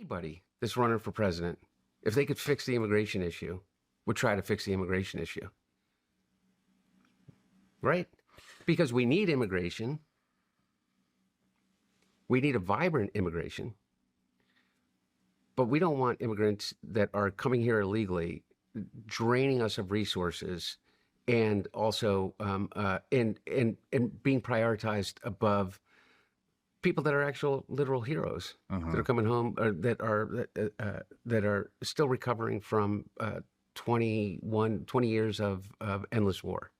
Anybody that's running for president, if they could fix the immigration issue, would try to fix the immigration issue. Right? Because we need immigration. We need a vibrant immigration. But we don't want immigrants that are coming here illegally, draining us of resources, and also and being prioritized above people that are actual literal heroes that are coming home, or that are still recovering from 20 years of endless war.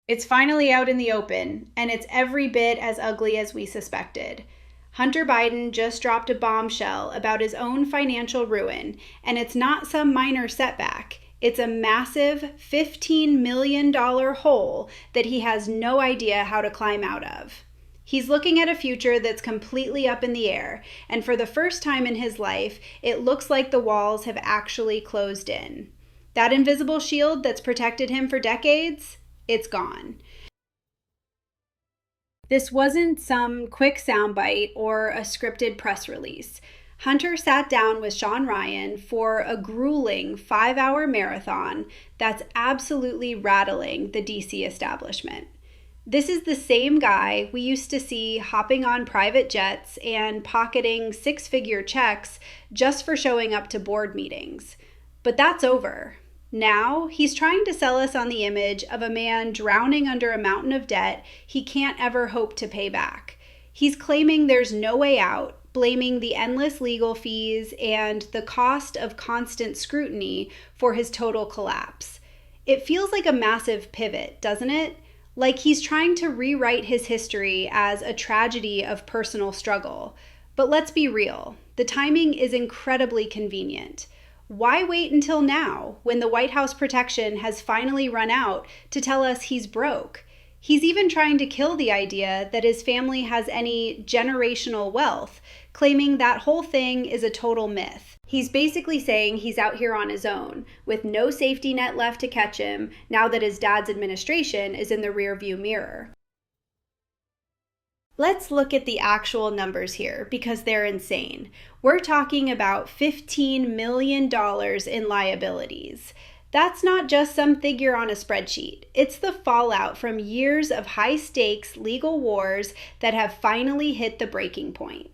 It's finally out in the open, and it's every bit as ugly as we suspected. Hunter Biden just dropped a bombshell about his own financial ruin, and it's not some minor setback. It's a massive $15 million hole that he has no idea how to climb out of. He's looking at a future that's completely up in the air, and for the first time in his life, it looks like the walls have actually closed in. That invisible shield that's protected him for decades, it's gone. This wasn't some quick soundbite or a scripted press release. Hunter sat down with Sean Ryan for a grueling 5-hour marathon that's absolutely rattling the DC establishment. This is the same guy we used to see hopping on private jets and pocketing 6-figure checks just for showing up to board meetings. But that's over. Now, he's trying to sell us on the image of a man drowning under a mountain of debt he can't ever hope to pay back. He's claiming there's no way out, blaming the endless legal fees and the cost of constant scrutiny for his total collapse. It feels like a massive pivot, doesn't it? Like he's trying to rewrite his history as a tragedy of personal struggle. But let's be real, the timing is incredibly convenient. Why wait until now, when the White House protection has finally run out, to tell us he's broke? He's even trying to kill the idea that his family has any generational wealth, claiming that whole thing is a total myth. He's basically saying he's out here on his own, with no safety net left to catch him now that his dad's administration is in the rearview mirror. Let's look at the actual numbers here, because they're insane. We're talking about $15 million in liabilities. That's not just some figure on a spreadsheet. It's the fallout from years of high-stakes legal wars that have finally hit the breaking point.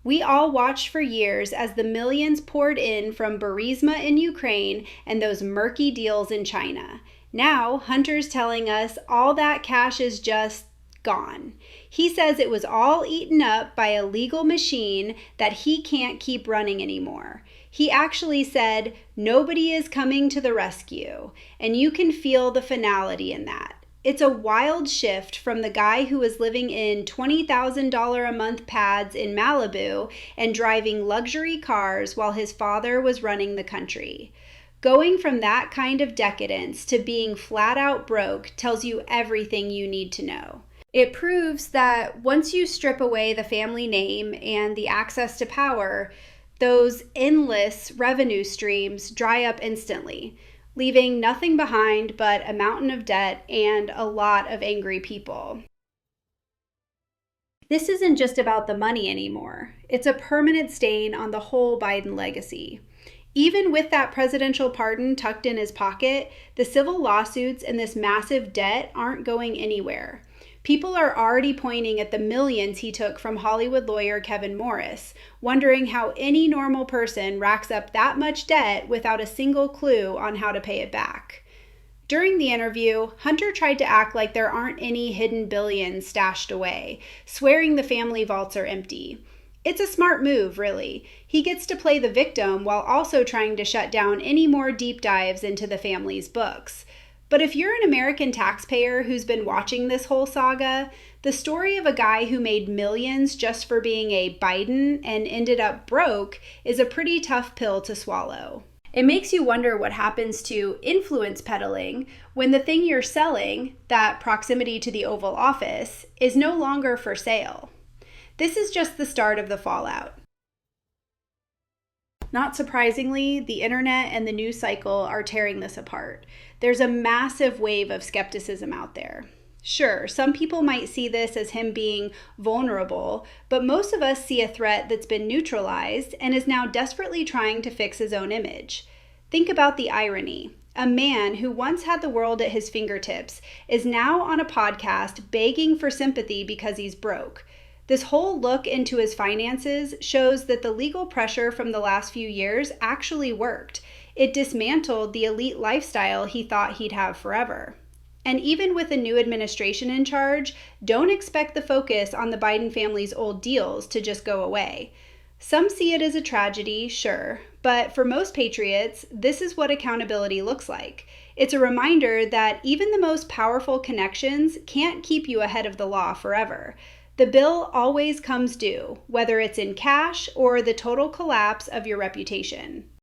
We all watched for years as the millions poured in from Burisma in Ukraine and those murky deals in China. Now, Hunter's telling us all that cash is just gone. He says it was all eaten up by a legal machine that he can't keep running anymore. He actually said, nobody is coming to the rescue, and you can feel the finality in that. It's a wild shift from the guy who was living in $20,000 a month pads in Malibu and driving luxury cars while his father was running the country. Going from that kind of decadence to being flat out broke tells you everything you need to know. It proves that once you strip away the family name and the access to power, those endless revenue streams dry up instantly, leaving nothing behind but a mountain of debt and a lot of angry people. This isn't just about the money anymore. It's a permanent stain on the whole Biden legacy. Even with that presidential pardon tucked in his pocket, the civil lawsuits and this massive debt aren't going anywhere. People are already pointing at the millions he took from Hollywood lawyer Kevin Morris, wondering how any normal person racks up that much debt without a single clue on how to pay it back. During the interview, Hunter tried to act like there aren't any hidden billions stashed away, swearing the family vaults are empty. It's a smart move, really. He gets to play the victim while also trying to shut down any more deep dives into the family's books. But if you're an American taxpayer who's been watching this whole saga, the story of a guy who made millions just for being a Biden and ended up broke is a pretty tough pill to swallow. It makes you wonder what happens to influence peddling when the thing you're selling, that proximity to the Oval Office, is no longer for sale. This is just the start of the fallout. Not surprisingly, the internet and the news cycle are tearing this apart. There's a massive wave of skepticism out there. Sure, some people might see this as him being vulnerable, but most of us see a threat that's been neutralized and is now desperately trying to fix his own image. Think about the irony. A man who once had the world at his fingertips is now on a podcast begging for sympathy because he's broke. This whole look into his finances shows that the legal pressure from the last few years actually worked. It dismantled the elite lifestyle he thought he'd have forever. And even with a new administration in charge, don't expect the focus on the Biden family's old deals to just go away. Some see it as a tragedy, sure, but for most patriots, this is what accountability looks like. It's a reminder that even the most powerful connections can't keep you ahead of the law forever. The bill always comes due, whether it's in cash or the total collapse of your reputation.